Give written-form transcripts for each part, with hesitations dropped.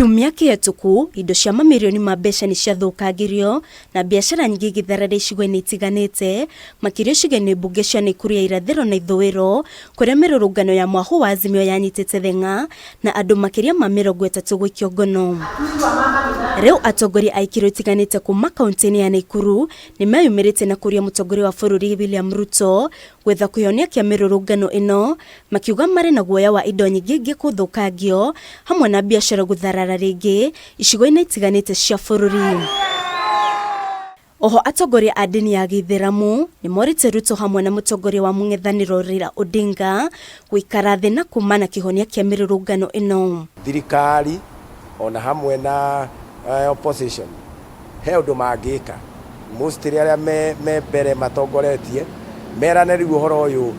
Kiumia kĩhĩtũku indo cia mamirioni ma mbeca nĩ ciathũkangirio na biacara nyingĩ igĩtherera icigo-inĩ itiganĩte makĩria icigo-inĩ mbunge cia Nakuru ya irathĩro na ithũĩro kũrĩa mĩrũrũngano ya mwahũ wa Azimio yanyitĩte theng'a na andũ makĩria ma 30 gũikio ngono. Rĩu atongoria a ikĩro itiganĩte kuma kaunti-inĩ ya Nakuru nĩ meyumĩrĩte na kũria mũtongoria wa bũrũri William Ruto gwetha kũhonia kĩa mĩrũrũngano ĩno, makiuga marĩ na guoya wa indo nyingĩ gũthũkangio hamwe na biacara gũtharara rĩngĩ icigo-inĩ itiganĩte cia bũrũri. Oho atongoria a dini ya Gĩithĩramu nĩ morĩte Ruto hamwe na mũtongoria wa mũng'ethanĩro Raila Odinga gũikara thĩ na kumana kĩhonia kĩa mĩrũrũngano ĩno. Thirikari ona hamwe na opposition he ũndũ mangĩka mostly arĩa me mbere matongoretie merane rĩu ũhoro ũyũ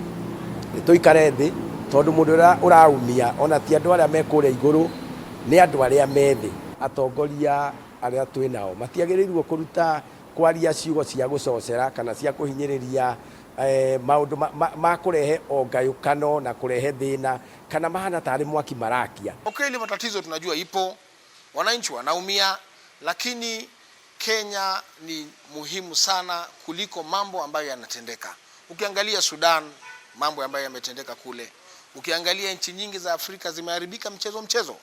tũikare thĩ tondũ mũndũ ũraumia ona ti andũ arĩa mekũrĩa igũrũ nĩ andũ arĩa methĩ. Atongoria arĩa twĩnao matiagĩrĩirwo kũruta kwaria ciugo cia gũcocera kana cia kũhinyĩrĩria maũndũ ma kũrehe ongayũkano na kũrehe thĩna kana mahana tarĩ mwaki marakia. Ile matatizo tunajua ipo, wananchi wanaumia, lakini Kenya ni muhimu sana kuliko mambo ambayo yanatendeka. Ukiangalia Sudan, mambo ambayo yametendeka kule. Ukiangalia nchi nyingi za Afrika zimeharibika mchezo.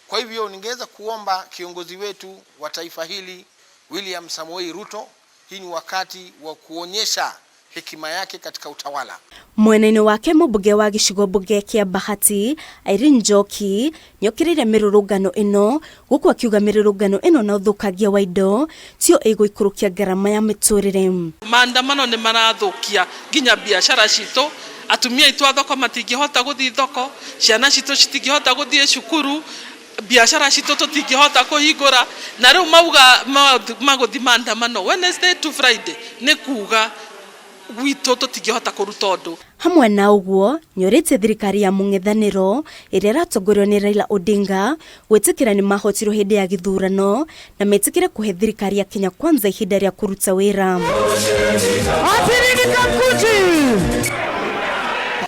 Kwa hivyo ningeweza kuomba kiongozi wetu wa taifa hili William Samoei Ruto, hii ni wakati wa kuonyesha hekima yake katika utawala. Mwena-inĩ wake mũmbunge wa gĩcigo mbunge kĩa Bahati Irene Njoki nĩokĩrĩire mĩrũrũngano ĩno gũkũ akiuga mĩrũrũngano ĩno na ũthũkangia wa indo tio ĩgũikũrũkia ngarama ya mĩtũrĩre. Maandamano nĩ marathũkia nginya biacara citũ, atumia aitũ a thoko matingĩhota gũthiĩ thoko, ciana citũ citingĩhota gũthiĩ cukuru, biacara citũ tũtingĩhota kũhingũra, na rĩu mauga magũthi maandamano Wednesday to Friday nĩ kuga witũ tũtingĩhota kũruta ũndũ. Hamwe na ũguo nĩorĩte thirikari ya mũng'ethanĩro ĩrĩa ĩratongorio nĩ Raila Odinga gwĩtĩkĩra nĩ mahotirwo hĩndĩ ya gĩthurano na metĩkĩre kũhe thirikari ya Kenya Kwanza ihinda rĩa kũruta wĩra.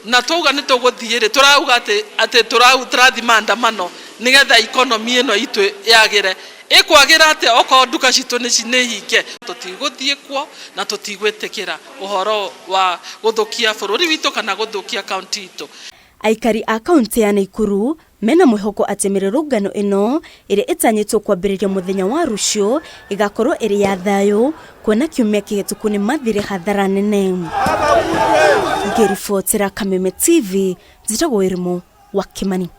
Na twauga nĩ tũgũthiĩ turauga atĩ tũrathi maandamano nĩgetha economy ĩno itũ yagĩre. Ikwagira ate oko nduka citũ nĩ cinehike, tũtigũthiĩ kuo na tũtigwĩtĩkĩra ũhoro wa gũthũkia bũrũri witũ kana gũthũkia kaunti itũ. Aikari a kaunti ya Nakuru mena mwĩhoko atĩ mĩrũrũngano ĩno ĩrĩa ĩtanyĩtwo kwambĩrĩria mũthenya wa rũciũ ĩgakorwo ĩrĩ ya thayũ kuona kiumia kĩhĩtũku nĩ mathire hathara nene. Ngĩribotera Kameme TV, njĩtagwo Irimo wa Kimani.